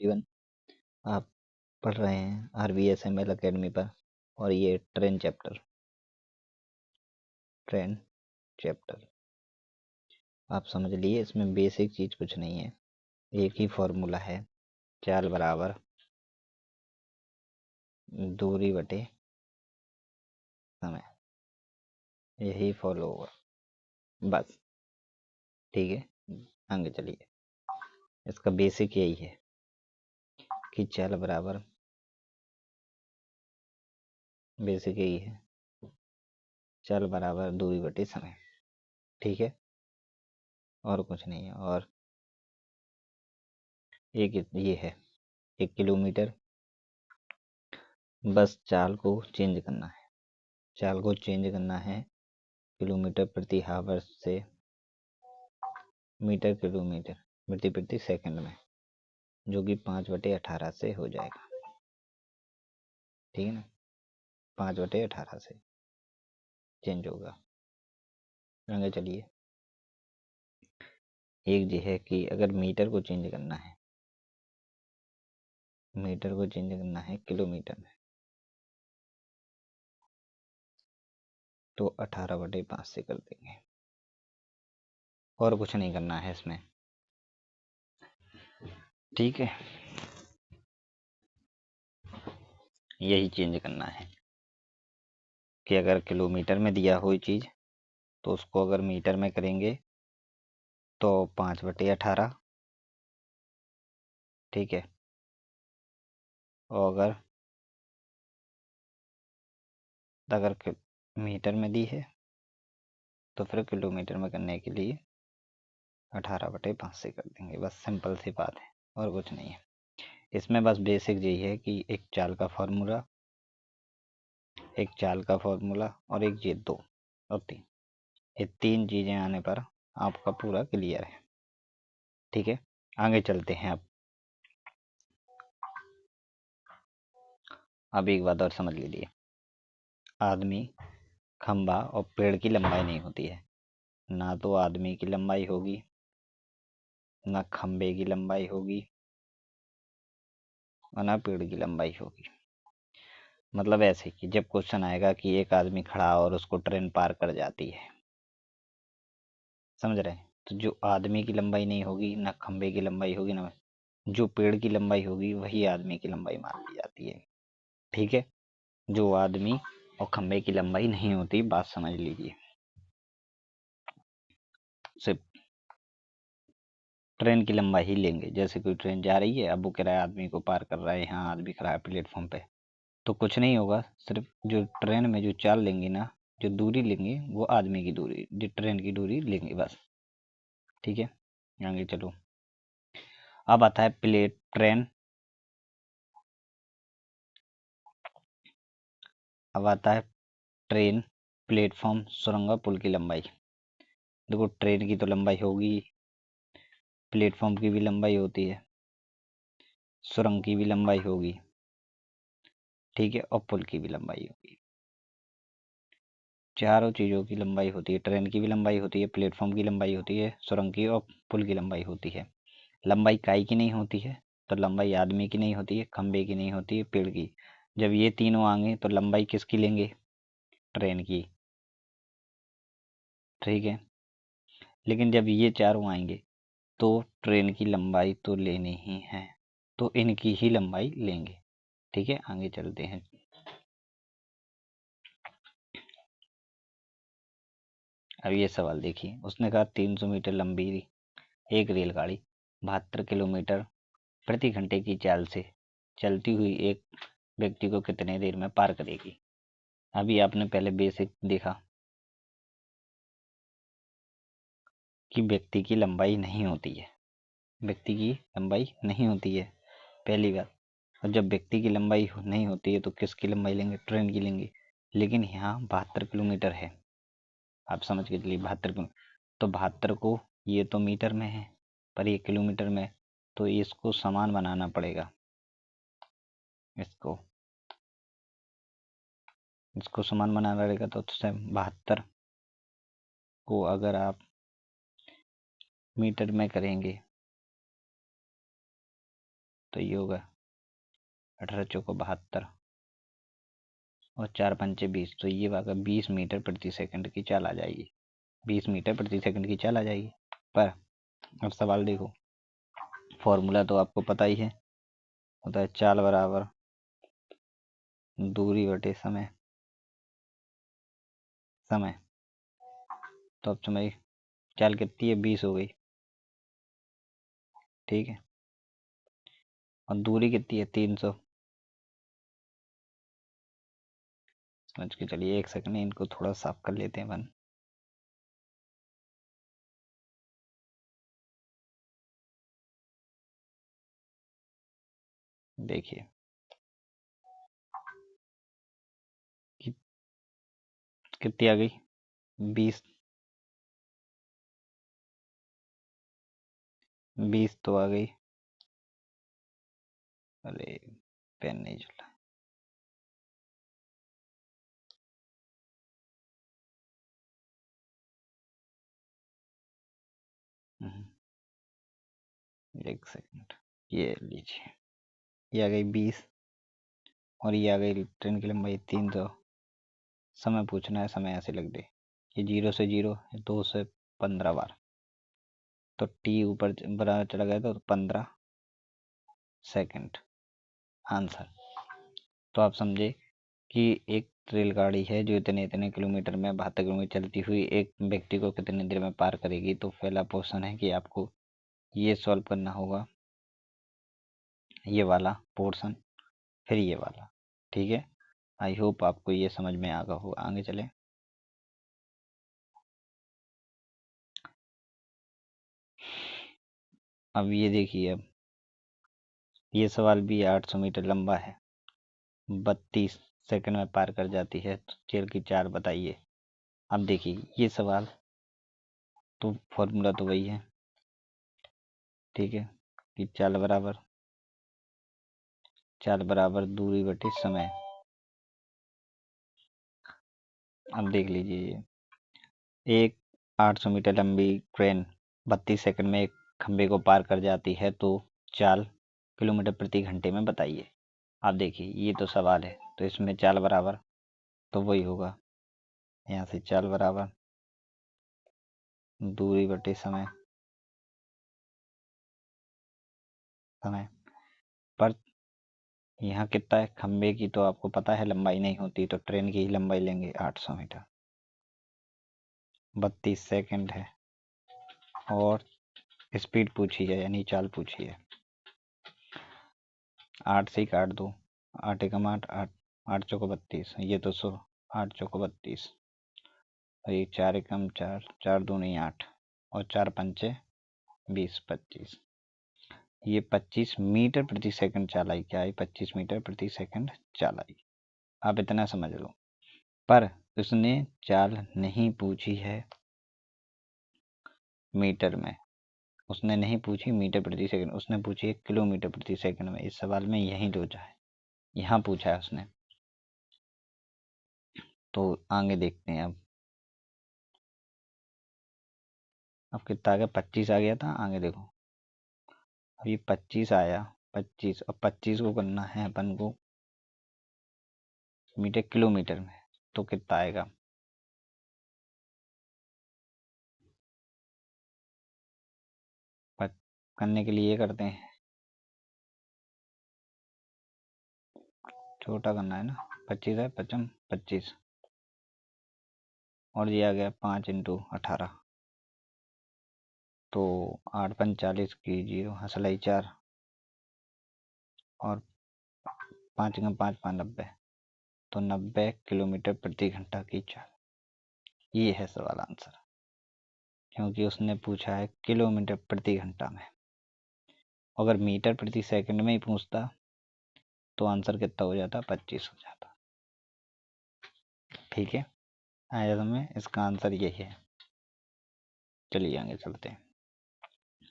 Everyone, आप पढ़ रहे हैं RVSML अकेडमी पर और ये ट्रेन चैप्टर आप समझ लिए। इसमें बेसिक चीज़ कुछ नहीं है, एक ही फॉर्मूला है, चाल बराबर दूरी बटे समय, यही फॉलो होगा बस। ठीक है, आगे चलिए। इसका बेसिक यही है कि चाल बराबर, बेसिक यही है, चाल बराबर दूरी बटे समय। ठीक है, और कुछ नहीं है। और एक ये है 1 किलोमीटर, बस चाल को चेंज करना है। चाल को चेंज करना है किलोमीटर प्रति हावर से मीटर किलोमीटर प्रति सेकंड में, जो कि 5/18 से हो जाएगा। ठीक है ना, 5/18 से चेंज होगा। आगे चलिए। एक ये है कि अगर मीटर को चेंज करना है, मीटर को चेंज करना है किलोमीटर में, तो 18/5 से कर देंगे। और कुछ नहीं करना है इसमें। ठीक है, यही चेंज करना है कि अगर किलोमीटर में दिया हुई चीज़, तो उसको अगर मीटर में करेंगे तो 5/18। ठीक है, और अगर मीटर में दी है तो फिर किलोमीटर में करने के लिए 18/5 से कर देंगे। बस सिंपल सी बात है, और कुछ नहीं है इसमें। बस बेसिक यही है कि एक चाल का फॉर्मूला, एक चाल का फॉर्मूला और एक ये 2 और 3, ये 3 चीज़ें आने पर आपका पूरा क्लियर है। ठीक है, आगे चलते हैं। अब एक बात और समझ लीजिए, आदमी, खंबा और पेड़ की लंबाई नहीं होती है। ना तो आदमी की लंबाई होगी, ना खंबे की लंबाई होगी, और ना पेड़ की लंबाई होगी। मतलब ऐसे कि जब क्वेश्चन आएगा कि एक आदमी खड़ा और उसको ट्रेन पार कर जाती है, समझ रहे हैं, तो जो आदमी की लंबाई नहीं होगी, ना खंबे की लंबाई होगी, ना जो पेड़ की लंबाई होगी, वही आदमी की लंबाई मान ली जाती है। ठीक है, जो आदमी और खंबे की लंबाई नहीं होती, बात समझ लीजिए। सिर्फ ट्रेन की लंबाई ही लेंगे। जैसे कोई ट्रेन जा रही है, अब वो कह रहा है आदमी को पार कर रहा है, यहाँ आदमी खड़ा है प्लेटफॉर्म पे, तो कुछ नहीं होगा। सिर्फ जो ट्रेन में जो चाल लेंगे ना, जो दूरी लेंगे, वो आदमी की दूरी, जो ट्रेन की दूरी लेंगे बस। ठीक है, आगे चलो। अब आता है ट्रेन, अब आता है ट्रेन, प्लेटफॉर्म, सुरंग और पुल की लंबाई। देखो, ट्रेन की तो लंबाई होगी, प्लेटफॉर्म की भी लंबाई होती है, सुरंग की भी लंबाई होगी, ठीक है, और पुल की भी लंबाई होगी। चारों चीज़ों की लंबाई होती है। ट्रेन की भी लंबाई होती है, प्लेटफॉर्म की लंबाई होती है, सुरंग की और पुल की लंबाई होती है। लंबाई काई की नहीं होती है, तो लंबाई आदमी की नहीं होती है, खंबे की नहीं होती है, पेड़ की। जब ये तीनों आएंगे तो लंबाई किसकी लेंगे? ट्रेन की। ठीक है, लेकिन जब ये चारों आएंगे तो ट्रेन की लंबाई तो लेनी ही है, तो इनकी ही लंबाई लेंगे। ठीक है, आगे चलते हैं। अब ये सवाल देखिए, उसने कहा 300 मीटर लंबी एक रेलगाड़ी 72 किलोमीटर प्रति घंटे की चाल से चलती हुई एक व्यक्ति को कितने देर में पार करेगी। अभी आपने पहले बेसिक देखा कि व्यक्ति की लंबाई नहीं होती है, व्यक्ति की लंबाई नहीं होती है, पहली बात। और जब व्यक्ति की लंबाई नहीं होती है तो किसकी लंबाई लेंगे? ट्रेन की लेंगे। लेकिन यहाँ 72 किलोमीटर है, आप समझ के चलिए 72 किलोमीटर, तो 72 को ये तो मीटर में है, पर ये किलोमीटर में, तो इसको समान बनाना पड़ेगा। इसको इसको समान बनाना पड़ेगा, तो 72 को अगर आप मीटर में करेंगे तो ये होगा 18 चौको 72 और 4 पंचे 20, तो ये होगा 20 मीटर प्रति सेकंड की चाल आ जाएगी। 20 मीटर प्रति सेकंड की चाल आ जाएगी। पर अब सवाल देखो, फॉर्मूला तो आपको पता ही है, होता है चाल बराबर दूरी बटे समय। तो अब समय चाल कितनी है, 20 हो गई, ठीक है। और दूरी कितनी है, 300। समझ के चलिए, एक सेकंड इनको थोड़ा साफ कर लेते हैं अपन। देखिए कितनी आ गई, 20। 20 तो आ गई। अरे पेन नहीं चला। एक सेकंड, ये लीजिए, ये आ गई 20 और ये आ गई ट्रेन की लंबाई 300। समय पूछना है, समय ऐसे लग दे, ये 0 से 0, 2 से 15 बार, तो टी ऊपर बराबर चला गया तो 15 सेकंड आंसर। तो आप समझे कि एक रेलगाड़ी है जो इतने इतने किलोमीटर में 72 किलोमीटर चलती हुई एक व्यक्ति को कितनी देर में पार करेगी। तो पहला क्वेश्चन है कि आपको ये सॉल्व करना होगा, ये वाला पोर्शन, फिर ये वाला, ठीक है। आई होप आपको ये समझ में आ गया हो। आगे चले, अब ये देखिए, अब ये सवाल भी 800 मीटर लंबा है, 32 सेकंड में पार कर जाती है, तो चेल की चाल बताइए। अब देखिए ये सवाल तो फॉर्मूला तो वही है, ठीक है, कि चाल बराबर दूरी बटे समय। अब देख लीजिए, एक 800 मीटर लंबी ट्रेन 32 सेकंड में एक खंबे को पार कर जाती है, तो चाल किलोमीटर प्रति घंटे में बताइए। आप देखिए ये तो सवाल है, तो इसमें चाल बराबर तो वही होगा, यहाँ से चाल बराबर दूरी बटे समय। पर यहाँ कितना है, खंबे की तो आपको पता है लंबाई नहीं होती, तो ट्रेन की ही लंबाई लेंगे 800 मीटर। 32 सेकंड है और स्पीड पूछी है, यानी चाल पूछी है। 8 से ही काट दो, 8 एकम 8, 8 8 चौको 32, ये तो 100, 8 चौको 32 और ये 4 एकम 4, 4 दूनी 8 और 4 पंचे 20, 25। ये 25 मीटर प्रति सेकंड चाल आई, क्या आई, 25 मीटर प्रति सेकंड चाल आई। आप इतना समझ लो। पर उसने चाल नहीं पूछी है मीटर में, उसने नहीं पूछी मीटर प्रति सेकंड, उसने पूछी है किलोमीटर प्रति सेकंड में। इस सवाल में यही लोचा है, यहाँ पूछा है उसने। तो आगे देखते हैं अब कितना आ गया, 25 आ गया था। आगे देखो, अब ये 25 आया, 25, अब 25 को करना है अपन को मीटर किलोमीटर में, तो कितना आएगा, करने के लिए ये करते हैं, छोटा करना है ना। 25 है, 55 25 और ये आ गया 5 इंटू 18, तो 8 45 की 0 हंसलाई 4 और 5 का 5 5 90, तो 90 किलोमीटर प्रति घंटा की चाल। ये है सवाल आंसर, क्योंकि उसने पूछा है किलोमीटर प्रति घंटा में। अगर मीटर प्रति सेकंड में ही पूछता तो आंसर कितना हो जाता, 25 हो जाता। ठीक है, आया समझ, इसका आंसर यही है। चलिए आगे चलते हैं।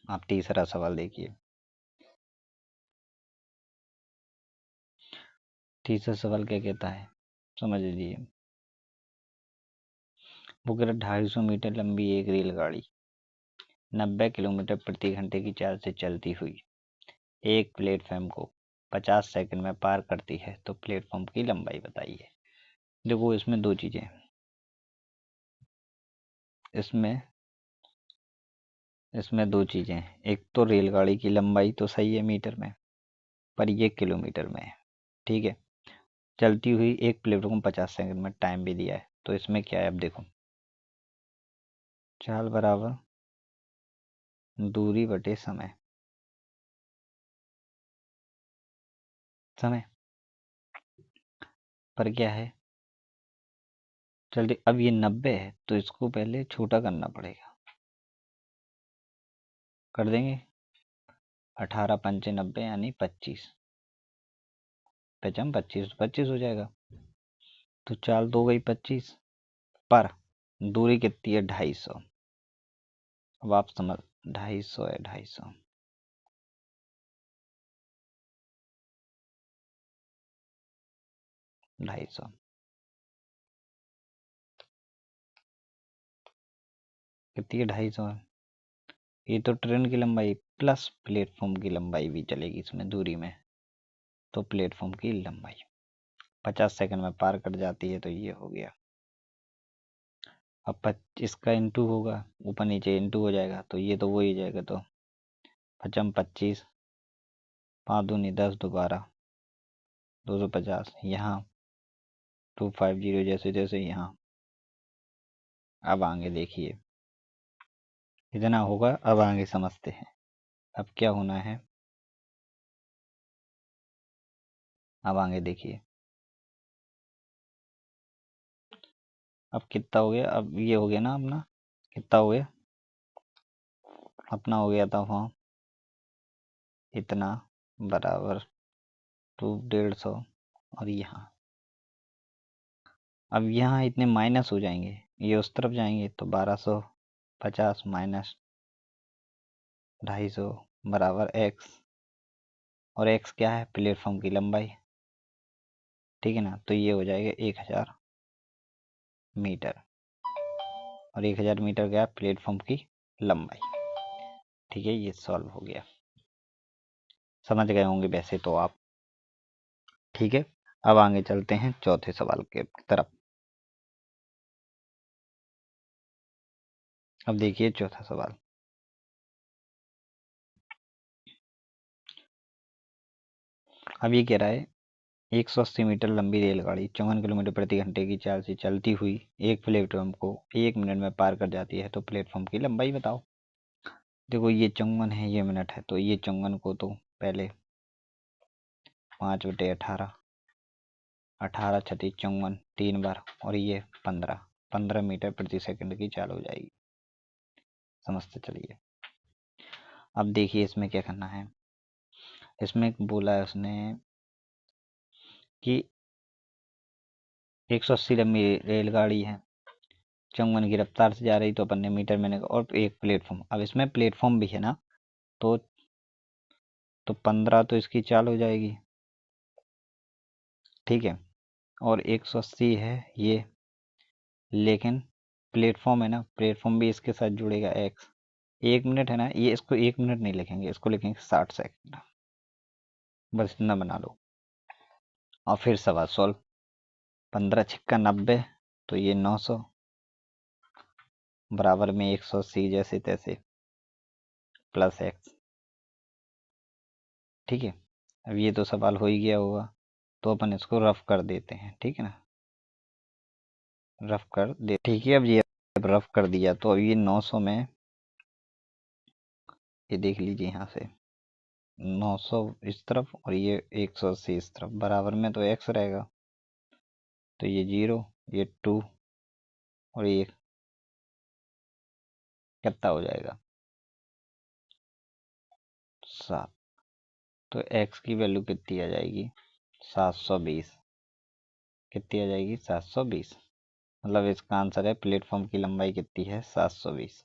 आप तीसरा सवाल देखिए। तीसरा सवाल क्या कहता है, समझ लीजिए। वो कह रहा 250 मीटर लंबी एक रेलगाड़ी 90 किलोमीटर प्रति घंटे की चाल से चलती हुई एक प्लेटफॉर्म को 50 सेकंड में पार करती है तो प्लेटफॉर्म की लंबाई बताइए। देखो इसमें दो चीज़ें, इसमें इसमें दो चीज़ें हैं। एक तो रेलगाड़ी की लंबाई तो सही है मीटर में, पर ये किलोमीटर में है। ठीक है, चलती हुई एक प्लेटफॉर्म 50 सेकंड में टाइम भी दिया है, तो इसमें क्या है अब देखो, चाल बराबर दूरी बटे समय। समय पर क्या है, चलते अब ये 90 है तो इसको पहले छोटा करना पड़ेगा। कर देंगे, 18 पंचे 90 यानी 25, पचम 25 25 हो जाएगा। तो चाल तो हो गई 25, पर दूरी कितनी है 250। अब आप समझ, 250 है, 250, 250 कितनी है, 250 है। ये तो ट्रेन की लंबाई प्लस प्लेटफॉर्म की लंबाई भी चलेगी इसमें दूरी में, तो प्लेटफॉर्म की लंबाई 50 सेकंड में पार कर जाती है, तो ये हो गया। अब इसका इंटू होगा, ऊपर नीचे इंटू हो जाएगा, तो ये तो वो ही जाएगा। तो पचम 25, 5 दूनी 10, दोबारा 250, यहाँ 250 जैसे जैसे यहाँ। अब आगे देखिए, इतना होगा। अब आगे समझते हैं, अब क्या होना है। अब आगे देखिए, अब कितना हो गया, अब ये हो गया ना अपना, कितना हो गया अपना, हो गया था वहाँ इतना बराबर 150, और यहाँ, अब यहाँ इतने माइनस हो जाएंगे, ये उस तरफ जाएंगे, तो 1250 माइनस 250 बराबर एक्स, और एक्स क्या है, प्लेटफॉर्म की लंबाई। ठीक है ना, तो ये हो जाएगा 1000 मीटर, और 1000 मीटर क्या है, प्लेटफॉर्म की लंबाई। ठीक है, ये सॉल्व हो गया, समझ गए होंगे वैसे तो आप। ठीक है, अब आगे चलते हैं चौथे सवाल के तरफ। अब देखिए चौथा सवाल, अब ये कह रहा है 180 मीटर लंबी रेलगाड़ी 54 किलोमीटर प्रति घंटे की चाल से चलती हुई एक प्लेटफॉर्म को 1 मिनट में पार कर जाती है, तो प्लेटफॉर्म की लंबाई बताओ। देखो ये 54 है, ये मिनट है, तो ये 54 को तो पहले 5/18, 18 छठी 54, 3 बार, और ये 15 मीटर प्रति सेकंड की चाल हो जाएगी। समझते चलिए। अब देखिए इसमें क्या करना है, इसमें बोला है उसने कि 180 लंबी रेलगाड़ी है, 54 की रफ्तार से जा रही, तो अपन ने मीटर में और एक प्लेटफॉर्म, अब इसमें प्लेटफॉर्म भी है ना, तो 15 तो इसकी चाल हो जाएगी। ठीक है, और 180 है ये, लेकिन प्लेटफॉर्म है ना, प्लेटफॉर्म भी इसके साथ जुड़ेगा एक्स। 1 मिनट है ना, ये इसको 1 मिनट नहीं लिखेंगे, इसको लिखेंगे 60 सेकंड। बस इतना बना लो, और फिर सवाल सॉल्व। 15 छिक्का 90, तो ये 900 बराबर में 180 जैसे तैसे प्लस एक्स। ठीक है, अब ये तो सवाल हो ही गया होगा, तो अपन इसको रफ कर देते हैं। ठीक है ना, रफ कर दे। ठीक है, अब ये रफ कर दिया, तो अब ये 900 में, ये देख लीजिए यहाँ से 900 इस तरफ, और ये 180 इस तरफ, बराबर में तो एक्स रहेगा, तो ये 0, ये 2, और ये कितना हो जाएगा 7। तो एक्स की वैल्यू कितनी आ जाएगी, 720। कितनी आ जाएगी, 720। मतलब इसका आंसर है प्लेटफॉर्म की लंबाई कितनी है, 720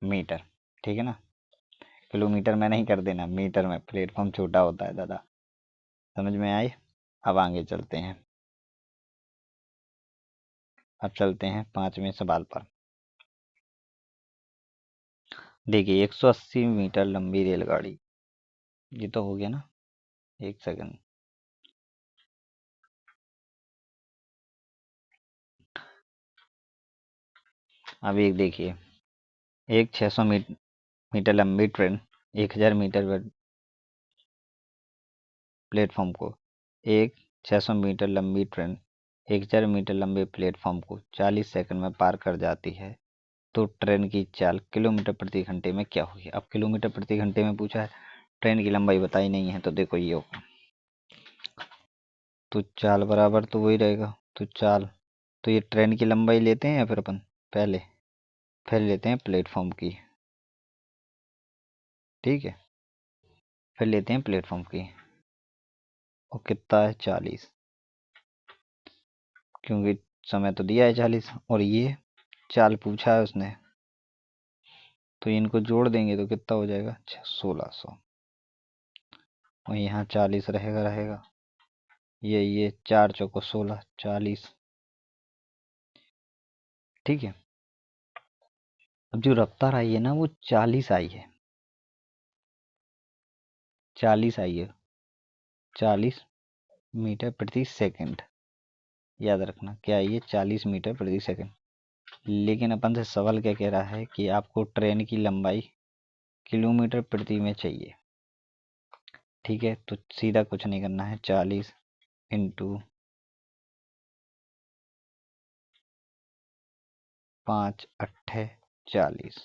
मीटर। ठीक है ना, किलोमीटर में नहीं कर देना, मीटर में, प्लेटफॉर्म छोटा होता है दादा। समझ में आई। अब आगे चलते हैं, अब चलते हैं 5वें सवाल पर। देखिए 180 मीटर लंबी रेलगाड़ी ये तो हो गया ना, 1 सेकंड। अब एक देखिए, एक 600 मीटर लंबी ट्रेन 1000 मीटर प्लेटफॉर्म को एक 600 मीटर लंबी ट्रेन 1000 मीटर लंबे प्लेटफॉर्म को 40 सेकंड में पार कर जाती है, तो ट्रेन की चाल किलोमीटर प्रति घंटे में क्या होगी। अब किलोमीटर प्रति घंटे में पूछा है, ट्रेन की लंबाई बताई नहीं है, तो देखो ये होगा, तो चाल बराबर तो वही रहेगा। तो चाल, तो ये ट्रेन की लंबाई लेते हैं या फिर अपन पहले फिर लेते हैं प्लेटफॉर्म की, ठीक है, फिर लेते हैं प्लेटफॉर्म की। और कितना है 40, क्योंकि समय तो दिया है 40, और ये चाल पूछा है उसने, तो इनको जोड़ देंगे तो कितना हो जाएगा 1600। और यहाँ 40 रहेगा, ये 4 चौको 16, 40, ठीक है। अब जो रफ्तार आई है ना वो 40 आई है, 40 आई है, 40 मीटर प्रति सेकंड, याद रखना क्या है ये, 40 मीटर प्रति सेकंड। लेकिन अपन से सवाल क्या कह रहा है कि आपको ट्रेन की लंबाई किलोमीटर प्रति में चाहिए, ठीक है। तो सीधा कुछ नहीं करना है, 40 इंटू 5 × 8 = 40,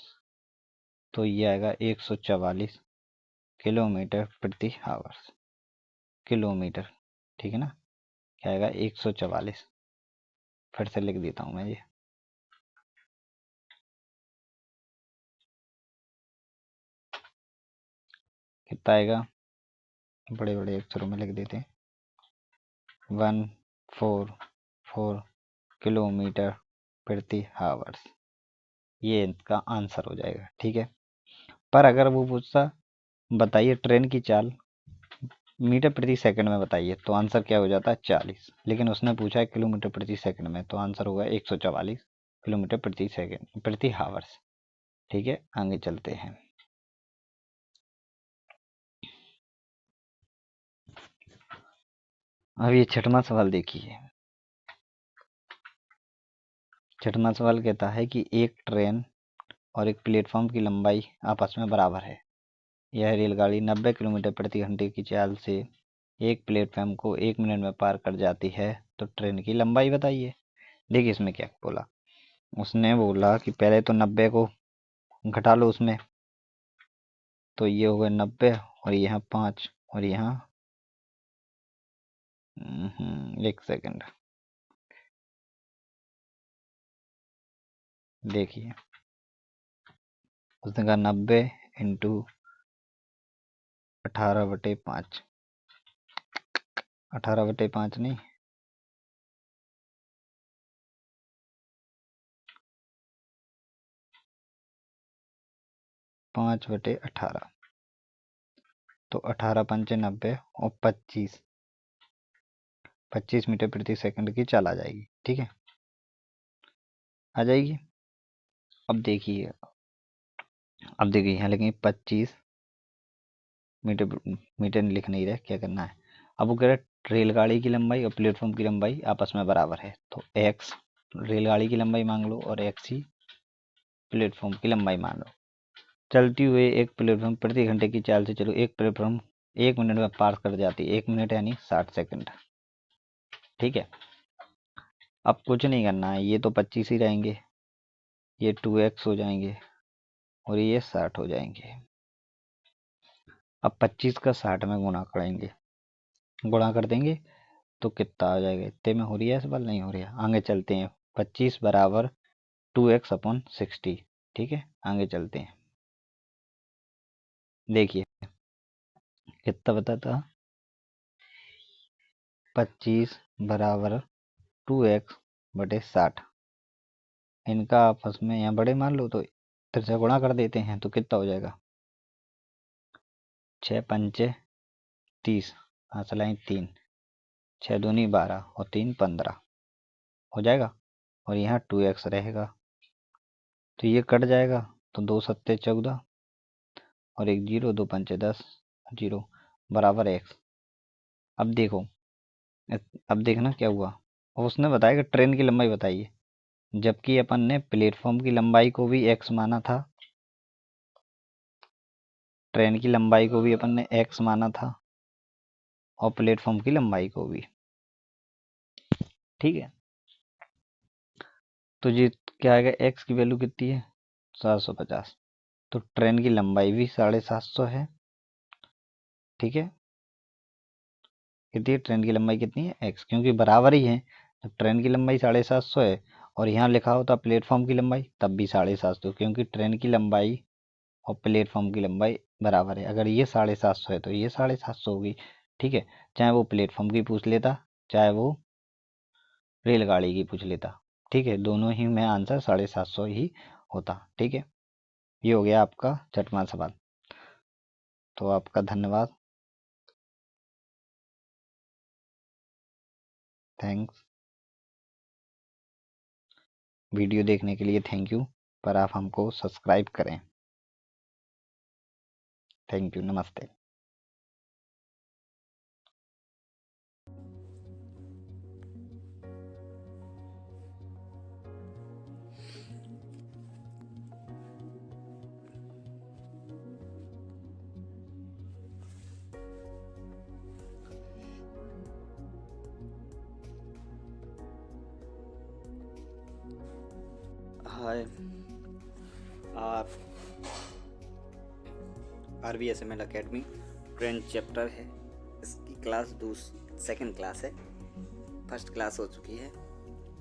तो ये आएगा 144 किलोमीटर प्रति आवर्स, किलोमीटर, ठीक है ना। क्या आएगा 144, फिर से लिख देता हूँ मैं ये, कितना आएगा, बड़े बड़े अक्षरों में लिख देते हैं, 144 किलोमीटर प्रति आवर्स, ये इसका आंसर हो जाएगा, ठीक है। पर अगर वो पूछता बताइए ट्रेन की चाल मीटर प्रति सेकंड में बताइए, तो आंसर क्या हो जाता है 40, लेकिन उसने पूछा है किलोमीटर प्रति सेकंड में, तो आंसर होगा 144 किलोमीटर प्रति सेकंड प्रति आवर्स, ठीक है। आगे चलते हैं। अब ये छठवां सवाल देखिए, छठवां सवाल कहता है कि एक ट्रेन और एक प्लेटफॉर्म की लंबाई आपस में बराबर है। यह रेलगाड़ी 90 किलोमीटर प्रति घंटे की चाल से एक प्लेटफॉर्म को 1 मिनट में पार कर जाती है, तो ट्रेन की लंबाई बताइए। देखिए इसमें क्या बोला, उसने बोला कि पहले तो 90 को घटा लो उसमें, तो ये हो गए 90, और यहाँ 5, और यहाँ 1 सेकंड, देखिए उसने कहा 90 इंटू 18/5, 18/5 नहीं, 5/18, तो 18×5 = 90, और 25 मीटर प्रति सेकंड की चाल आ जाएगी, ठीक है, आ जाएगी। अब देखिए, यहाँ लेकिन 25 मीटर, मीटर लिख नहीं रहे, क्या करना है। अब वो कह रहे रेलगाड़ी की लंबाई और प्लेटफॉर्म की लंबाई आपस में बराबर है, तो एक्स रेलगाड़ी की लंबाई मांग लो और एक्स ही प्लेटफॉर्म की लंबाई मान लो। चलती हुई एक प्लेटफॉर्म प्रति घंटे की चाल से चलो एक प्लेटफॉर्म 1 मिनट में पार कर जाती है, 1 मिनट यानी 60 सेकंड, ठीक है। अब कुछ नहीं करना है, ये तो 25 ही रहेंगे, ये 2x हो जाएंगे, और ये 60 हो जाएंगे। अब 25 का 60 में गुणा करेंगे, गुणा कर देंगे तो कितना आ जाएगा, इतने में हो रही है इस बार, नहीं हो रही है। आगे चलते हैं, 25 बराबर 2x/60, ठीक है। आगे चलते हैं, देखिए कितना बता था, 25 बराबर 2x/60, इनका आपस में यहाँ बड़े मान लो, तो इधर से गुणा कर देते हैं, तो कितना हो जाएगा, 6×5 = 30, हासिल 3, 6×2 = 12, और 3×15 हो जाएगा, और यहाँ 2x रहेगा, तो ये कट जाएगा, तो 2×7 = 14, और 1 0, 2×5 = 10, 0, बराबर एक्स। अब देखो, अब देखना क्या हुआ। उसने बताया कि ट्रेन की लंबाई बताइए, जबकि अपन ने प्लेटफॉर्म की लंबाई को भी एक्स माना था, ट्रेन की लंबाई को भी अपन ने एक्स माना था, और प्लेटफॉर्म की लंबाई को भी। ठीक है, तो ये क्या आएगा, एक्स की वैल्यू कितनी है, 750। तो ट्रेन की लंबाई भी 750 है। ठीक है, कितनी है ट्रेन की लंबाई, कितनी है एक्स, क्योंकि बराबर ही है। तो ट्रेन की लंबाई 750 है, और यहाँ लिखा होता प्लेटफॉर्म की लंबाई, तब भी 750, क्योंकि ट्रेन की लंबाई और प्लेटफॉर्म की लंबाई बराबर है। अगर ये 750 है तो ये 750 होगी। ठीक है, चाहे वो प्लेटफॉर्म की पूछ लेता, चाहे वो रेलगाड़ी की पूछ लेता। ठीक है, दोनों ही में आंसर 750 ही होता। ठीक है, ये हो गया आपका छठवां सवाल। तो आपका धन्यवाद, थैंक्स। वीडियो देखने के लिए थैंक यू, पर आप हमको सब्सक्राइब करें। थैंक यू, नमस्ते। हाय, आप RVSML अकेडमी ट्रेंड चैप्टर है, इसकी क्लास सेकंड क्लास है। फर्स्ट क्लास हो चुकी है,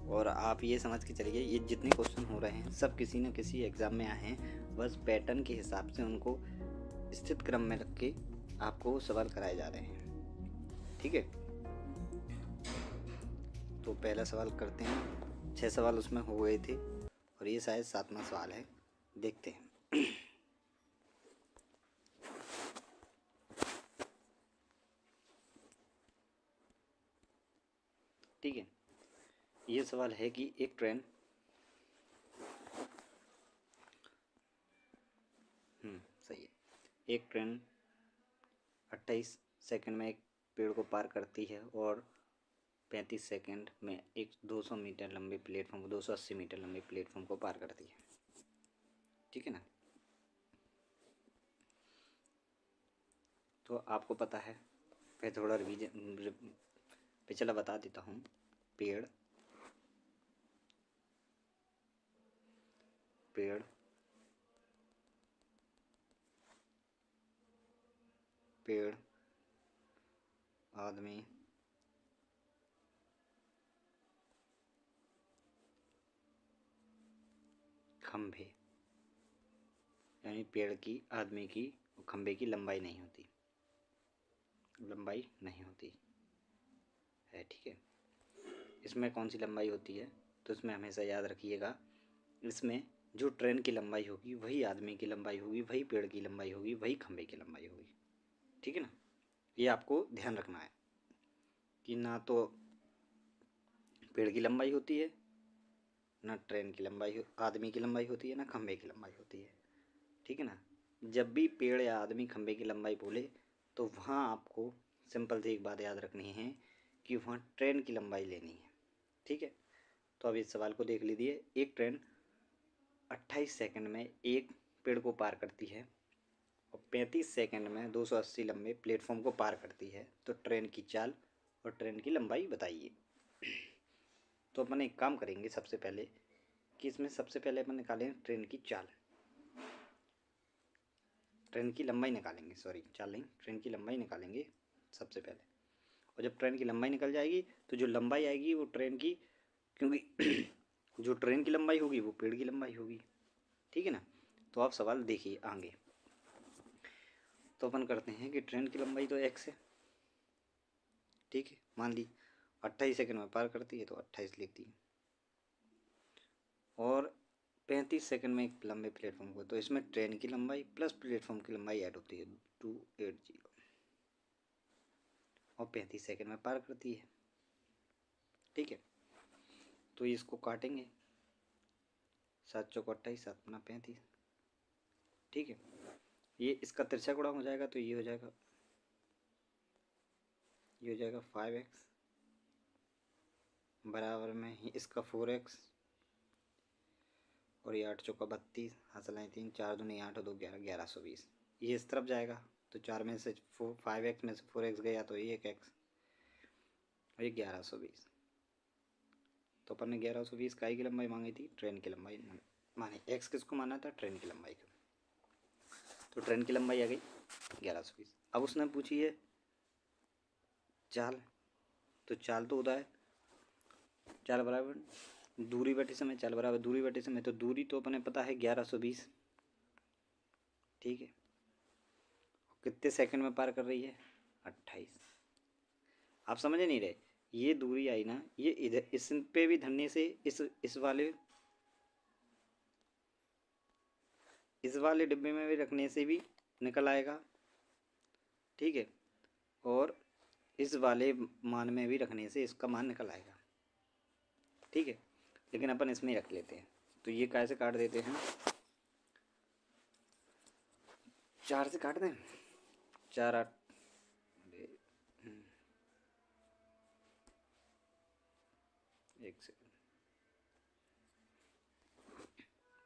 और आप ये समझ के चलिए ये जितने क्वेश्चन हो रहे हैं सब किसी न किसी एग्ज़ाम में आए हैं। बस पैटर्न के हिसाब से उनको स्थित क्रम में रख के आपको सवाल कराए जा रहे हैं। ठीक है, तो पहला सवाल करते हैं। 6 सवाल उसमें हो गए थे, और ये शायद 7वां सवाल है, देखते हैं। ठीक है, ये सवाल है कि एक ट्रेन सही है। एक ट्रेन 28 सेकंड में एक पेड़ को पार करती है, और 35 सेकंड में एक 200 मीटर लंबे प्लेटफॉर्म को 280 मीटर लंबे प्लेटफॉर्म को पार करती है। ठीक है ना, तो आपको पता है, फिर थोड़ा रिवीजन पिछला बता देता हूँ। पेड़ पेड़ पेड़ आदमी खंभे, यानी पेड़ की, आदमी की और खंभे की लंबाई नहीं होती, लंबाई नहीं होती है। ठीक है, इसमें कौन सी लंबाई होती है, तो इसमें हमेशा याद रखिएगा, इसमें जो ट्रेन की लंबाई होगी वही आदमी की लंबाई होगी, वही पेड़ की लंबाई होगी, वही खंभे की लंबाई होगी। ठीक है ना, ये आपको ध्यान रखना है कि ना तो पेड़ की लंबाई होती है, ना ट्रेन की लंबाई आदमी की लंबाई होती है, ना खंभे की लंबाई होती है। ठीक है ना, जब भी पेड़ या आदमी खंभे की लंबाई बोले तो वहाँ आपको सिंपल सी एक बात याद रखनी है कि वहाँ ट्रेन की लंबाई लेनी है। ठीक है, तो अब इस सवाल को देख लीजिए। एक ट्रेन 28 सेकंड में एक पेड़ को पार करती है, और 35 सेकंड में 280 लंबे प्लेटफॉर्म को पार करती है, तो ट्रेन की चाल और ट्रेन की लंबाई बताइए। तो अपन एक काम करेंगे सबसे पहले, कि इसमें सबसे पहले अपन निकालें ट्रेन की चाल, ट्रेन की लंबाई निकालेंगे, सॉरी चाल नहीं, ट्रेन की लंबाई निकालेंगे सबसे पहले। और जब ट्रेन की लंबाई निकल जाएगी तो जो लंबाई आएगी वो ट्रेन की, क्योंकि जो ट्रेन की लंबाई होगी वो पेड़ की लंबाई होगी। ठीक है ना, तो आप सवाल देखिए आगे। तो अपन करते हैं कि ट्रेन की लंबाई तो एक्स है। ठीक है, मान ली 28 सेकंड में पार करती है तो 28 लिख दी, और 35 सेकंड में एक लंबे प्लेटफॉर्म को, तो इसमें ट्रेन की लंबाई प्लस प्लेटफॉर्म की लंबाई ऐड होती है 280, और 35 सेकंड में पार करती है। ठीक है, तो इसको काटेंगे, 7 चौक 28, 7 अपना 35। ठीक है, ये इसका तिरछा गुणा हो जाएगा तो ये हो जाएगा ये हो जाएगा 5x बराबर में ही इसका 4x और ये 8 चौका 32, हंसलाएँ 3, 4 दूनी 8 और 2 11, 1120। ये इस तरफ जाएगा तो 4 में से 5x में से 4x गया तो ये 1x और ये 1120। तो अपन ने 1120 काई की लंबाई मांगी थी, ट्रेन की लंबाई मानी। x किसको माना था, ट्रेन की लंबाई को। तो ट्रेन की लंबाई आ गई 1120। अब उसने पूछी है चाल, तो चाल तो होता है चाल बराबर दूरी बटे समय, चाल बराबर दूरी बटे समय। तो दूरी तो अपने पता है 1120, ठीक है। कितने सेकंड में पार कर रही है, 28। आप समझ नहीं रहे, ये दूरी आई ना, ये इधर इस पे भी धरने से इस वाले डिब्बे में भी रखने से भी निकल आएगा, ठीक है। और इस वाले मान में भी रखने से इसका मान निकल आएगा, ठीक है। लेकिन अपन इसमें ही रख लेते हैं। तो ये कैसे काट देते हैं, 4 से काट दें, 4 8, एक सेकंड।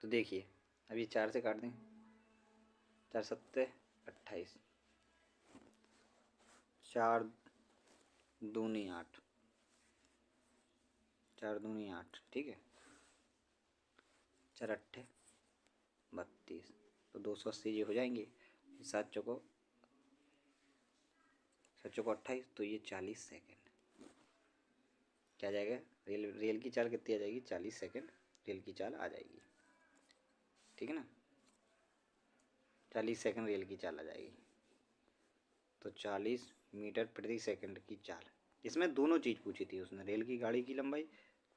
तो देखिए अब ये 4 से काट दें, 4 7 28, 4 दूनी 8, 4 दूनी 8, ठीक है। 4 8 32, तो 280 ये हो जाएंगे। 7 चौको 28, तो ये 40 सेकंड क्या आ जाएगा, रेल की चाल कितनी आ जाएगी, 40 सेकंड रेल की चाल आ जाएगी, ठीक है ना। 40 सेकंड रेल की चाल आ जाएगी। तो 40 मीटर प्रति सेकंड की चाल। इसमें दोनों चीज़ पूछी थी उसने, रेल की गाड़ी की लंबाई,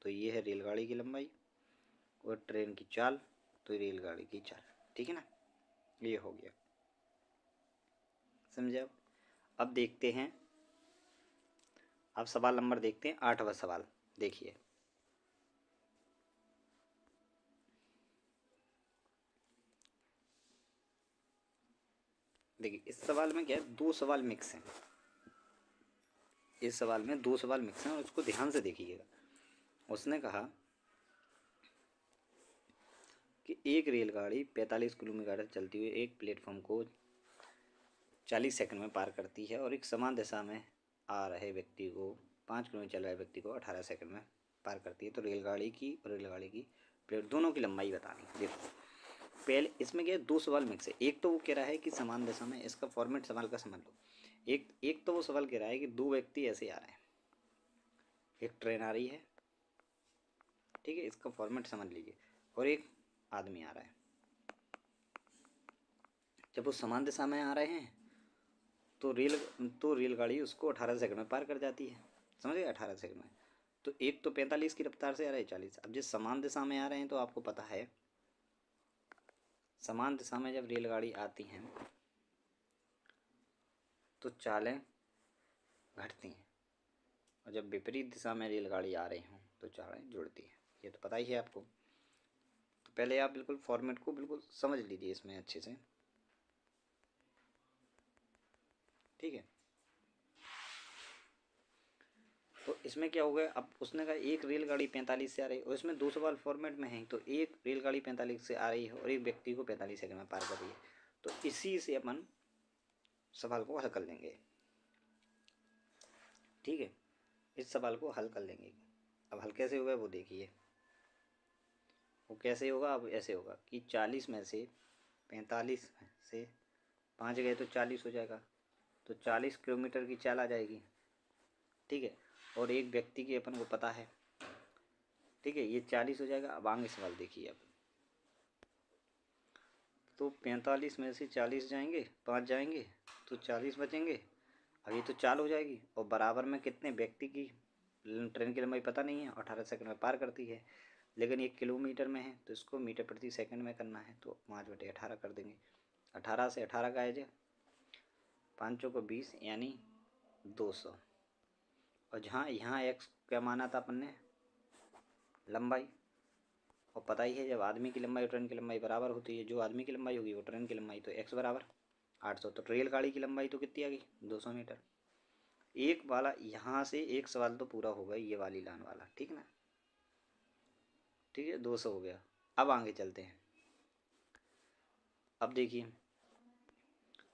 तो ये है रेलगाड़ी की लंबाई, और ट्रेन की चाल, तो रेलगाड़ी की चाल, ठीक है ना। ये हो गया, समझे आप। अब देखते हैं, अब सवाल नंबर देखते हैं, 8वां सवाल देखिए। देखिए इस सवाल में क्या है, 2 सवाल मिक्स हैं। इस सवाल में 2 सवाल मिक्स हैं और उसको ध्यान से देखिएगा। उसने कहा कि एक रेलगाड़ी 45 किलोमीटर चलती हुई एक प्लेटफॉर्म को 40 सेकंड में पार करती है और एक समान दिशा में आ रहे व्यक्ति को 5 किलोमीटर चल रहे व्यक्ति को 18 सेकंड में पार करती है। तो रेलगाड़ी की प्लेट दोनों की लंबाई बतानी। देखो पहले इसमें क्या है, 2 सवाल मिक्स है। एक तो वो कह रहा है कि समान दिशा में, इसका फॉर्मेट सवाल का समझ लो। एक तो वो सवाल कह रहा है कि 2 व्यक्ति ऐसे आ रहे हैं, एक ट्रेन आ रही है, ठीक है, इसका फॉर्मेट समझ लीजिए, और एक आदमी आ रहा है। जब वो समान दिशा में आ रहे हैं तो रेलगाड़ी उसको 18 सेकंड में पार कर जाती है, समझ गए, 18 सेकंड में। तो एक तो 45 की रफ्तार से आ रहा है, 40। अब जिस समान दिशा में आ रहे हैं तो आपको पता है समान दिशा में जब रेलगाड़ी आती हैं तो चालें घटती हैं, और जब विपरीत दिशा में रेलगाड़ी आ रही हों तो चालें जुड़ती हैं। ये तो पता ही है आपको। तो पहले आप बिल्कुल फॉर्मेट को बिल्कुल समझ लीजिए इसमें अच्छे से, ठीक है। तो इसमें क्या हो गया, अब उसने कहा एक रेलगाड़ी 45 से आ रही है, और इसमें 2 सवाल फॉर्मेट में हैं। तो एक रेलगाड़ी 45 से आ रही है और एक व्यक्ति को 45 सेकंड में पार कर रही है। तो इसी से अपन सवाल को हल कर लेंगे, ठीक है। इस सवाल को हल कर लेंगे। अब हल कैसे होगा वो देखिए। वो कैसे होगा, अब ऐसे होगा कि 40 में से 45 से 5 गए तो 40 हो जाएगा, तो 40 किलोमीटर की चाल आ जाएगी, ठीक है। और एक व्यक्ति की अपन को पता है, ठीक है, ये 40 हो जाएगा। अब आगे सवाल देखिए। अब तो 45 में से 40 जाएंगे, 5 जाएंगे तो 40 बचेंगे। अब ये तो चाल हो जाएगी, और बराबर में कितने व्यक्ति की ट्रेन की लंबाई पता नहीं है, 18 सेकंड में पार करती है, लेकिन 1 किलोमीटर में है तो इसको मीटर प्रति सेकंड में करना है, तो 5/18 कर देंगे। 18 से 18 का है 5 को 20 यानी 200। और जहाँ यहाँ x क्या माना था अपन ने, लंबाई। और पता ही है जब आदमी की लंबाई और ट्रेन की लंबाई बराबर होती है, जो आदमी की लंबाई होगी वो ट्रेन की लंबाई, तो x बराबर 800। तो रेलगाड़ी की लंबाई तो कितनी आ गई, 200 मीटर। एक वाला यहाँ से एक सवाल तो पूरा होगा, ये वाली लाइन वाला, ठीक ना। ठीक है, 200 हो गया। अब आगे चलते हैं। अब देखिए,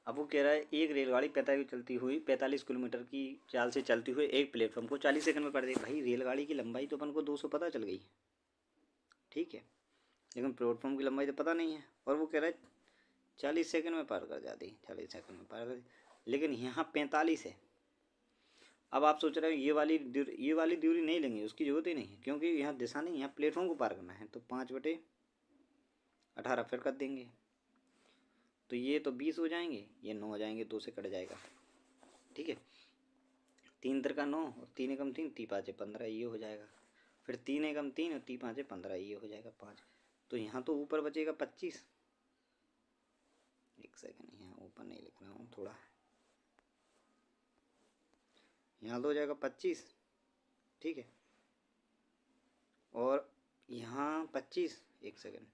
अब वो कह रहा है एक रेलगाड़ी 45 किलोमीटर की चाल से चलती हुई एक प्लेटफॉर्म को 40 सेकंड में पार देगी। भाई रेलगाड़ी की लंबाई तो अपन को 200 पता चल गई, ठीक है, लेकिन प्लेटफॉर्म की लंबाई तो पता नहीं है। और वो कह रहा है 40 सेकंड में पार कर जाती, 40 सेकंड में पार कर, लेकिन यहाँ 45 है। अब आप सोच रहे हो ये वाली दूरी नहीं लेंगे, उसकी जरूरत ही नहीं है, क्योंकि यहाँ दिशा नहीं, यहाँ प्लेटफॉर्म को पार करना है। तो 5/18 फिर कर देंगे, तो ये तो 20 हो जाएंगे, ये 9 हो जाएंगे, 2 से कट जाएगा, ठीक है। 3 तिरका 9 और 3 एकम 3, 3×5 15, ये हो जाएगा। फिर 3 एकम 3 और 3×5 15, ये हो जाएगा 5। तो यहाँ तो ऊपर बचेगा 25। एक सेकंड, यहाँ ऊपर नहीं लिख रहा हूँ, थोड़ा यहाँ तो हो जाएगा 25, ठीक है। और यहाँ 25, एक सेकंड,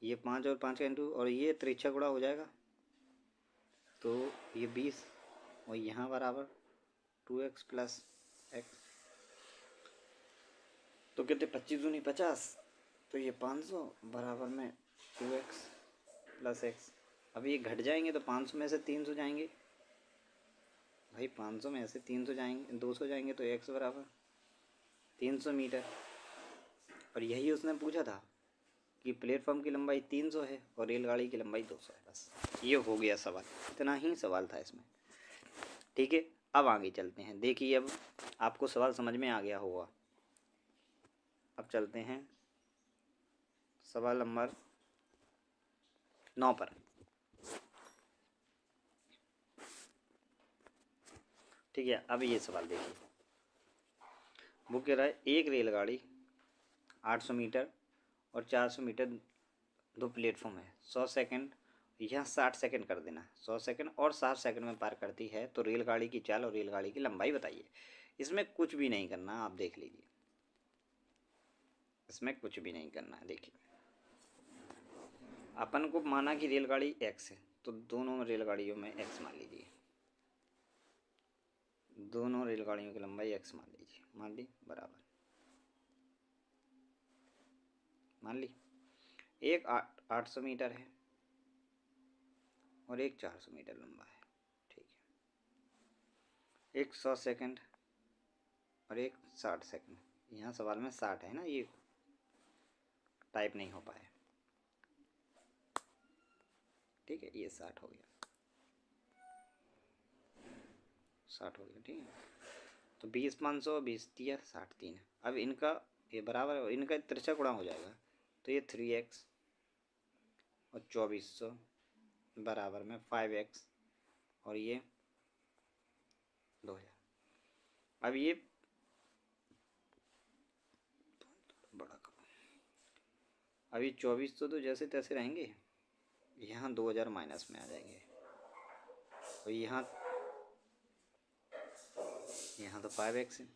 ये 5 और 5 का इंटू, और ये तिरछा गुणा हो जाएगा, तो ये 20, और यहाँ बराबर 2x प्लस x, तो कितने 25 दूनी 50, तो ये 500 बराबर में 2x प्लस x। अब ये घट जाएंगे तो 500 में से 300 जाएंगे, भाई 500 में से 300 जाएंगे, 200 जाएंगे, तो x बराबर 300 मीटर। और यही उसने पूछा था कि प्लेटफॉर्म की लंबाई 300 है और रेलगाड़ी की लंबाई 200 है। बस ये हो गया सवाल, इतना ही सवाल था इसमें, ठीक है। अब आगे चलते हैं। देखिए अब आपको सवाल समझ में आ गया होगा। अब चलते हैं सवाल नंबर 9 पर। ठीक है, अब ये सवाल देखिए, वो कह रहा है एक रेलगाड़ी 800 मीटर और 400 मीटर दो प्लेटफॉर्म है, 100 सेकंड, यहाँ 60 सेकंड कर देना, 100 सेकंड और 60 सेकंड में पार करती है, तो रेलगाड़ी की चाल और रेलगाड़ी की लंबाई बताइए। इसमें कुछ भी नहीं करना, आप देख लीजिए, इसमें कुछ भी नहीं करना है। देखिए अपन को माना कि रेलगाड़ी x है, तो दोनों रेलगाड़ियों में x मान लीजिए, दोनों रेलगाड़ियों की लंबाई x मान लीजिए, मान ली बराबर, मान ली। एक 800 मीटर है और एक 400 मीटर लंबा है, ठीक है। एक 100 सेकंड और एक 60 सेकंड। यहाँ सवाल में 60 है ना, ये टाइप नहीं हो पाया, ठीक है, ये 60 हो गया, 60 हो गया, ठीक है। तो 20 500, 20 दिया, 60 3 है। अब इनका ये बराबर, इनका तिरछा गुणा हो जाएगा, तो ये 3x और 2400 बराबर में 5x और ये 2000। अब ये बड़ा करो, अभी 2400 तो जैसे तैसे रहेंगे, यहाँ 2000 माइनस में आ जाएंगे, और यहाँ तो 5x है,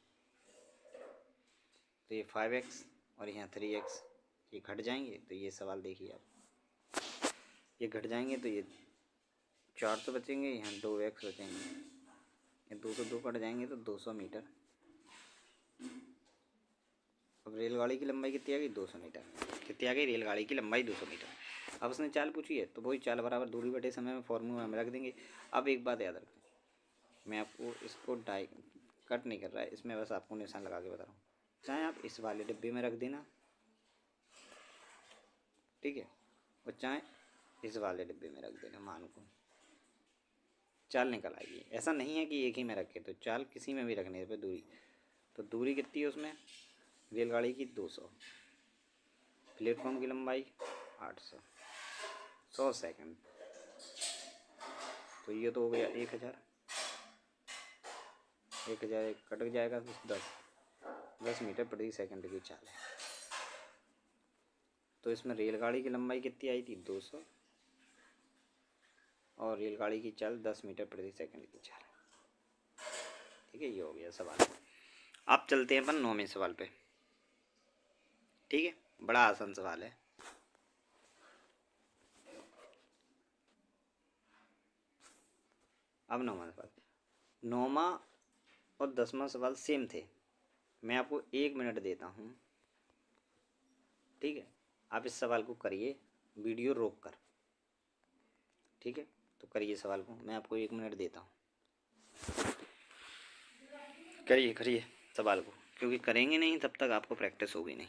तो ये 5x और यहाँ 3x, ये घट जाएंगे, तो ये सवाल देखिए आप, ये घट जाएंगे तो ये 400 बचेंगे, यहाँ 2x बचेंगे, ये 202 कट जाएंगे तो 200 मीटर। अब रेलगाड़ी की लंबाई कितनी आ गई, 200 मीटर, कितनी आ गई, रेलगाड़ी की लंबाई 200 मीटर। अब उसने चाल पूछी है, तो वही चाल बराबर दूरी बटे समय में फॉर्मूला में रख देंगे। अब एक बात याद रखें, मैं आपको इसको कट नहीं कर रहा है, इसमें बस आपको निशान लगा के बता रहा हूँ। चाहे आप इस वाले डिब्बे में रख देना, ठीक है, और चाहे इस वाले डिब्बे में रख देना, मान को चाल निकल आएगी। ऐसा नहीं है कि एक ही में रखे, तो चाल किसी में भी रखने पे दूरी, तो दूरी कितनी है उसमें, रेलगाड़ी की 200, प्लेटफॉर्म की लंबाई 800, 100 सेकंड, तो ये तो हो गया 1000, 1000 कट जाएगा तो 10 मीटर प्रति सेकंड की चाल है। तो इसमें रेलगाड़ी की लंबाई कितनी आई थी, 200, और रेलगाड़ी की चाल 10 मीटर प्रति सेकंड की चाल, ठीक है। ये हो गया सवाल। अब चलते हैं अपन 9वें सवाल पे, ठीक है, बड़ा आसान सवाल है। अब 9वां सवाल, 9वां और 10वां सवाल सेम थे। मैं आपको 1 मिनट देता हूँ, ठीक है। आप इस सवाल को करिए वीडियो रोक कर, ठीक है। तो करिए सवाल को, मैं आपको 1 मिनट देता हूँ, करिए करिए सवाल को, क्योंकि करेंगे नहीं तब तक आपको प्रैक्टिस होगी नहीं।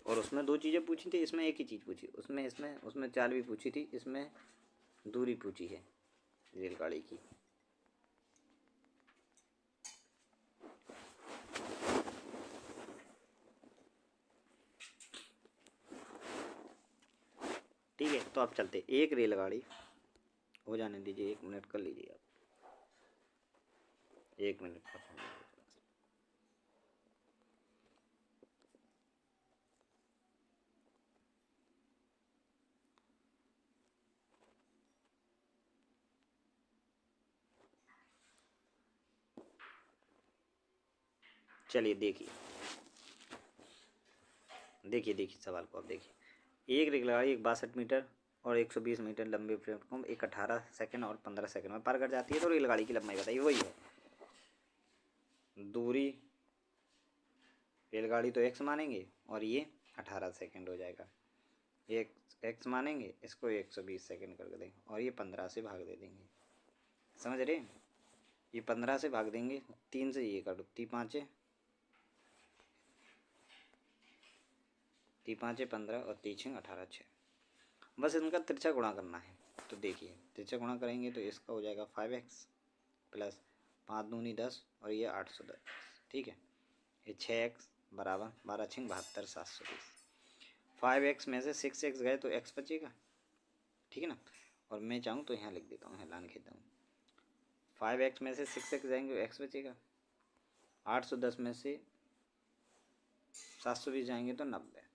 और उसमें 2 चीज़ें पूछी थी, इसमें एक ही चीज़ पूछी, उसमें चाल भी पूछी थी, इसमें दूरी पूछी है रेलगाड़ी की। ठीक है, तो आप चलते, एक रेलगाड़ी हो जाने दीजिए, 1 मिनट कर लीजिए आप, 1 मिनट का समय। चलिए देखिए, देखिए सवाल को आप देखिए। एक रेलगाड़ी 62 मीटर और 120 मीटर लंबे प्लेटफॉर्म एक 18 सेकंड और 15 सेकंड में पार कर जाती है, तो रेलगाड़ी की लंबाई बताइए। वही है दूरी, रेलगाड़ी तो एक्स मानेंगे और ये 18 सेकंड हो जाएगा, एक एक्स मानेंगे, इसको 120 सेकंड कर देंगे और ये 15 से भाग दे देंगे। समझ रहे, ये 15 से भाग देंगे, 3 से ये काटो, 3 5 15 और 3 18 6, बस इनका तिरछा गुणा करना है। तो देखिए तिरछा गुणा करेंगे तो इसका हो जाएगा 5x प्लस 5 दूनी 10 और ये 810, ठीक है। ये 6x बराबर 12 6 72 720। 5x में से 6x गए तो x बचेगा, ठीक है ना। और मैं चाहूँ तो यहाँ लिख देता हूँ, लान खेता हूँ, 5x में से 6x जाएंगे x बचेगा, 810 में से 720 जाएंगे तो 90,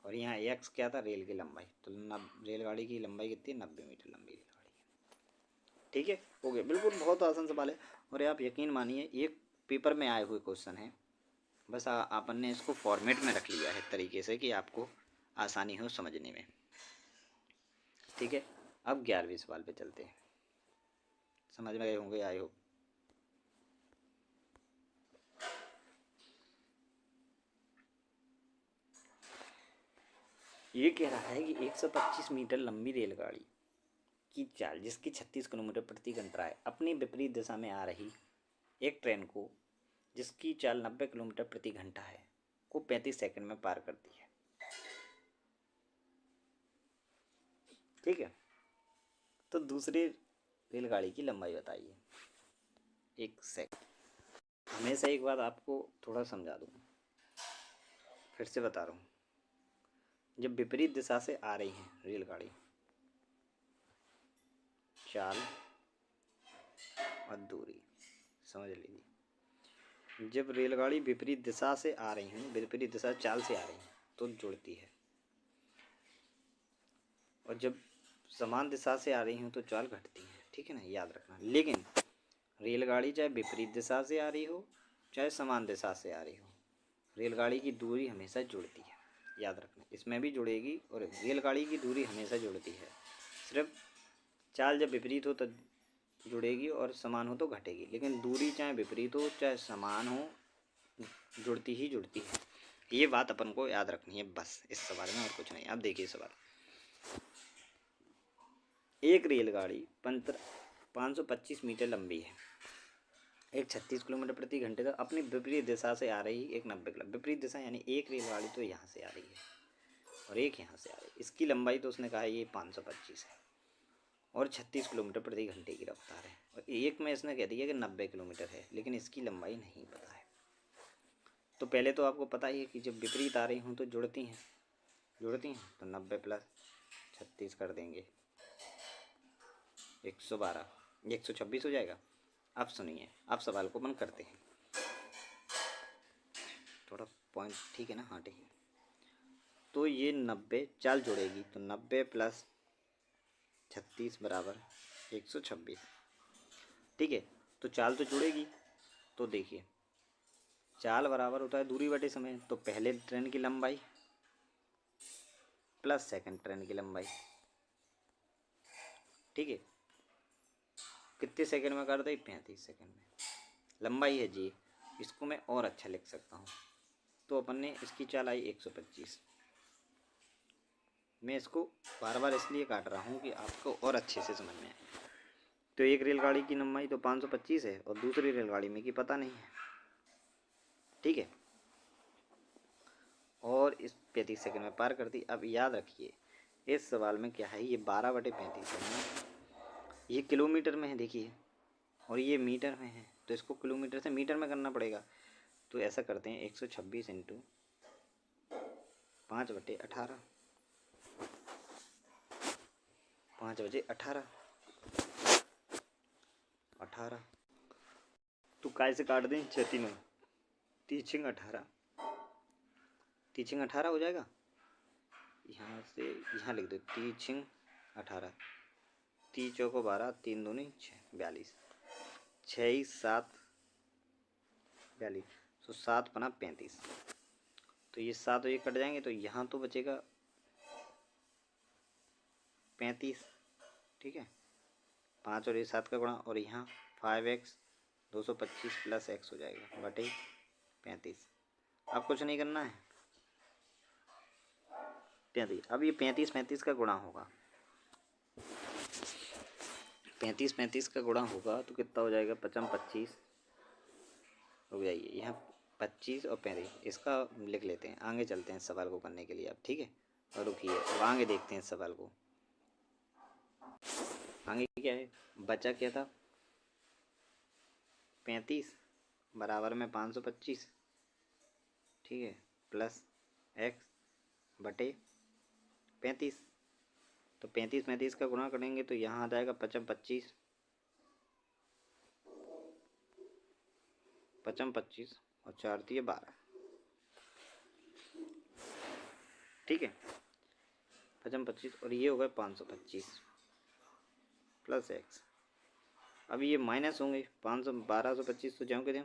और यहाँ x क्या था, रेल की लंबाई, तो रेलगाड़ी की लंबाई कितनी है, 90 मीटर लंबी रेलगाड़ी है। ठीक है, हो गया, बिल्कुल बहुत आसान सवाल है। और आप यकीन मानिए एक पेपर में आए हुए क्वेश्चन है, बस आपन ने इसको फॉर्मेट में रख लिया है तरीके से कि आपको आसानी हो समझने में। ठीक है, अब 11वें सवाल पे चलते हैं, समझ में गए होंगे आई होप। ये कह रहा है कि 125 मीटर लंबी रेलगाड़ी की चाल जिसकी 36 किलोमीटर प्रति घंटा है, अपनी विपरीत दिशा में आ रही एक ट्रेन को जिसकी चाल 90 किलोमीटर प्रति घंटा है को 35 सेकंड में पार करती है। ठीक है, तो दूसरी रेलगाड़ी की लंबाई बताइए। एक सेकंड, हमेशा एक बात आपको थोड़ा समझा दूँ, फिर से बता रहा हूँ, जब विपरीत दिशा से आ रही है रेलगाड़ी, चाल और दूरी समझ लीजिए। जब रेलगाड़ी विपरीत दिशा से आ रही है, विपरीत दिशा चाल से आ रही है तो जुड़ती है, और जब समान दिशा से आ रही हूँ तो चाल घटती है। ठीक है ना, याद रखना। लेकिन रेलगाड़ी चाहे विपरीत दिशा से आ रही हो चाहे समान दिशा से आ रही हो, रेलगाड़ी की दूरी हमेशा जुड़ती है, याद रखना। इसमें भी जुड़ेगी और रेलगाड़ी की दूरी हमेशा जुड़ती है, सिर्फ चाल जब विपरीत हो तो जुड़ेगी और समान हो तो घटेगी, लेकिन दूरी चाहे विपरीत हो चाहे समान हो जुड़ती ही जुड़ती है। ये बात अपन को याद रखनी है बस इस सवाल में, और कुछ नहीं। अब देखिए सवाल, एक रेलगाड़ी 525 मीटर लंबी है, एक 36 किलोमीटर प्रति घंटे तक अपनी विपरीत दिशा से आ रही एक 90 किलोमीटर, विपरीत दिशा यानी एक रेलगाड़ी तो यहाँ से आ रही है और एक यहाँ से आ रही है, इसकी लंबाई तो उसने कहा ये 525 है और 36 किलोमीटर प्रति घंटे की रफ्तार है, और एक में इसने कह दिया कि 90 किलोमीटर है, लेकिन इसकी लंबाई नहीं पता है। तो पहले तो आपको पता ही है कि जब विपरीत आ रही हूँ तो जुड़ती हैं तो 90 प्लस 36 कर देंगे, 112 126 हो जाएगा। अब सुनिए, अब सवाल को बंद करते हैं, थोड़ा पॉइंट ठीक है ना, हाँ ठीक है। तो ये 90 चाल जुड़ेगी तो 90 प्लस 36 बराबर 126। ठीक है, तो चाल तो जुड़ेगी, तो देखिए चाल बराबर होता है दूरी बटे समय, तो पहले ट्रेन की लंबाई प्लस सेकंड ट्रेन की लंबाई। ठीक है, कितने सेकंड में कर दे? 35 सेकंड में। लंबाई है जी, इसको मैं और अच्छा लिख सकता हूँ। तो अपन ने इसकी चाल आई 125। मैं इसको बार बार इसलिए काट रहा हूँ कि आपको और अच्छे से समझ में आए। तो एक रेलगाड़ी की लंबाई तो 525 है और दूसरी रेलगाड़ी में की पता नहीं है, ठीक है। और इस 35 सेकंड में पार कर दी। अब याद रखिए इस सवाल में क्या है, ये 12/35 है, ये किलोमीटर में है देखिए, और ये मीटर में है, तो इसको किलोमीटर से मीटर में करना पड़ेगा। तो ऐसा करते हैं 126 इंटू 5/18, 5/18, 18। तो काय से काट दें? 6 3 तीन 18, 18 हो जाएगा। यहाँ से यहाँ लिख दो 3 18, 3 चौको 12, 3 दूनी 6, 42, 6 7 42, तो 7 बना 35। तो ये 7 ये कट जाएंगे, तो यहाँ तो बचेगा 35, ठीक है। 5 और ये 7 का गुणा, और यहाँ 5x 225 प्लस x हो जाएगा बटे 35। अब कुछ नहीं करना है, 35। अब ये 35 का गुणा होगा, 35 का गुणा होगा तो कितना हो जाएगा? 55 25 हो जाइए, यहाँ 25 और 35। इसका लिख लेते हैं, आगे चलते हैं सवाल को करने के लिए अब, ठीक है। और रुकिए अब आगे देखते हैं सवाल को। आगे क्या है? बचा क्या था? 35 बराबर में 525, ठीक है, प्लस x बटे 35। तो 35 का गुणा करेंगे तो यहाँ आ जाएगा 55 25, 55 25 और 4 दिए 12, ठीक है। 55 25 और ये हो गए 525 प्लस x। अब ये माइनस होंगे, 1225 तो जाऊँ के दें,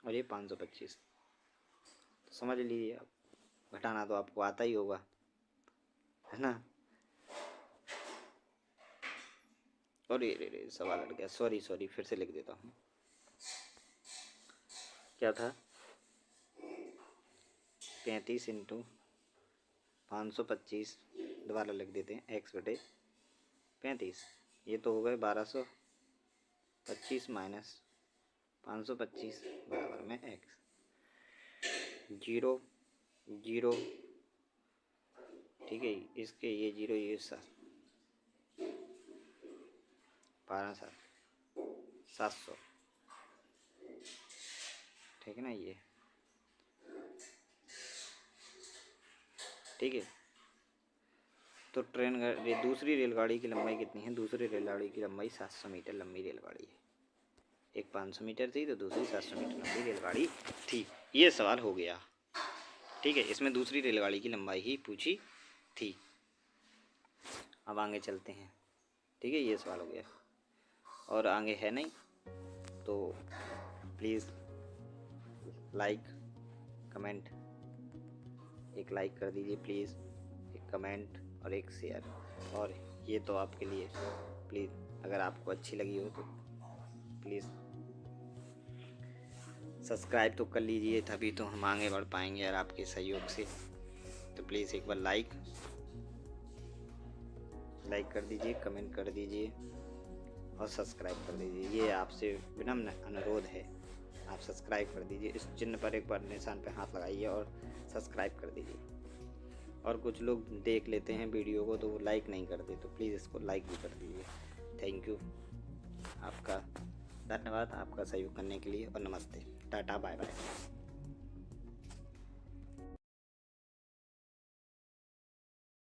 और ये 525, तो समझ लीजिए आप, घटाना तो आपको आता ही होगा, है ना। और ये सवाल अट गया, सॉरी फिर से लिख देता हूँ। क्या था? 35 इंटू 525, दोबारा लिख देते हैं x बटे 35। ये तो हो गए 1225 माइनस 525 बराबर में x। 0 0, ठीक है, इसके ये 0 ये 7, 12 7 700, ठीक है ना, ये ठीक है। तो दूसरी रेलगाड़ी की लंबाई कितनी है? दूसरी रेलगाड़ी की लंबाई 700 मीटर लंबी रेलगाड़ी है। एक 500 मीटर थी तो दूसरी 700 मीटर लंबी रेलगाड़ी थी। ये सवाल हो गया, ठीक है। इसमें दूसरी रेलगाड़ी की लंबाई ही पूछी थी। अब आगे चलते हैं, ठीक है। ये सवाल हो गया और आगे है नहीं, तो प्लीज़ लाइक कमेंट, एक लाइक कर दीजिए प्लीज़, एक कमेंट और एक शेयर। और ये तो आपके लिए, प्लीज़ अगर आपको अच्छी लगी हो तो प्लीज़ सब्सक्राइब तो कर लीजिए, तभी तो हम आगे बढ़ पाएंगे और आपके सहयोग से। तो प्लीज़ एक बार लाइक कर दीजिए, कमेंट कर दीजिए और सब्सक्राइब कर दीजिए। ये आपसे विनम्र अनुरोध है, आप सब्सक्राइब कर दीजिए। इस चिन्ह पर एक बार निशान पर हाथ लगाइए और सब्सक्राइब कर दीजिए। और कुछ लोग देख लेते हैं वीडियो को तो वो लाइक नहीं करते, तो प्लीज़ इसको लाइक भी कर दीजिए। थैंक यू, आपका धन्यवाद आपका सहयोग करने के लिए, और नमस्ते, टाटा बाय बाय।